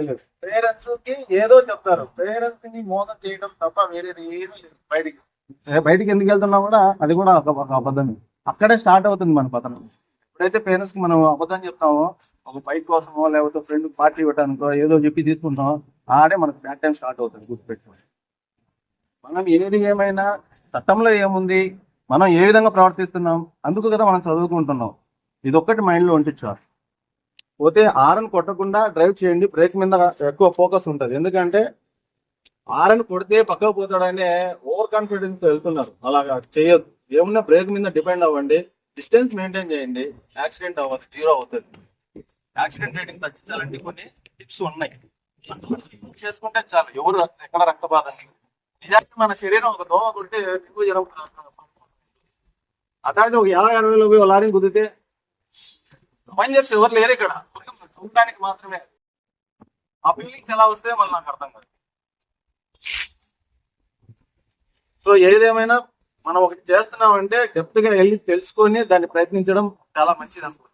తెలియదు. పేరెంట్స్ కి ఏదో చెప్తారు, పేరెంట్స్ ని మోసం చేయడం తప్ప వేరేది ఏమీ లేదు. బయటికి ఎందుకు వెళ్తున్నా కూడా అది కూడా ఒక అబద్ధం. అక్కడే స్టార్ట్ అవుతుంది మన పతనం. ఎప్పుడైతే పేరెంట్స్ కి మనం అబద్ధం చెప్తామో, ఒక బైక్ కోసమో లేకపోతే ఫ్రెండ్ పార్టీ ఇవ్వడానికో ఏదో చెప్పి తీసుకుంటామో, ఆడే మనకు బ్యాక్ టైం స్టార్ట్ అవుతుంది. గుర్తుపెట్టుకోండి. మనం ఏది ఏమైనా చట్టంలో ఏముంది, మనం ఏ విధంగా ప్రవర్తిస్తున్నాం, అందుకు కదా మనం చదువుకుంటున్నాం. ఇదొక్కటి మైండ్లో ఉంటించాలి. పోతే ఆరన్ కొట్టకుండా డ్రైవ్ చేయండి. బ్రేక్ మీద ఎక్కువ ఫోకస్ ఉంటుంది. ఎందుకంటే ఆరన్ కొడితే పక్కకు పోతాడనే ఓవర్ కాన్ఫిడెన్స్ వెళ్తున్నారు. అలాగా చేయొద్దు. ఏమున్నా బ్రేక్ మీద డిపెండ్ అవ్వండి. డిస్టెన్స్ మెయింటైన్ చేయండి. యాక్సిడెంట్ అవ్వదు, జీరో అవుతుంది. యాక్సిడెంట్ రేటింగ్ తగ్గించాలంటే కొన్ని టిప్స్ ఉన్నాయి. చేసుకుంటే చాలు. ఎవరు ఎక్కడ రక్తపాతం. నిజానికి మన శరీరం ఒక దోమ కొడితే ఎక్కువ జ్వరం. అట్లాంటి ఒక 50-60 పోయి లారీని కుదిరితే మంజర్స్ ఎవరు లేరు ఇక్కడ. చూడడానికి మాత్రమే. ఆ ఫీలింగ్స్ ఎలా వస్తే మళ్ళీ నాకు అర్థం కాదు. సో ఏదేమైనా మనం ఒకటి చేస్తున్నామంటే డెప్త్ గా వెళ్ళి తెలుసుకొని దాన్ని ప్రయత్నించడం చాలా మంచిది అనుకుంటున్నాను.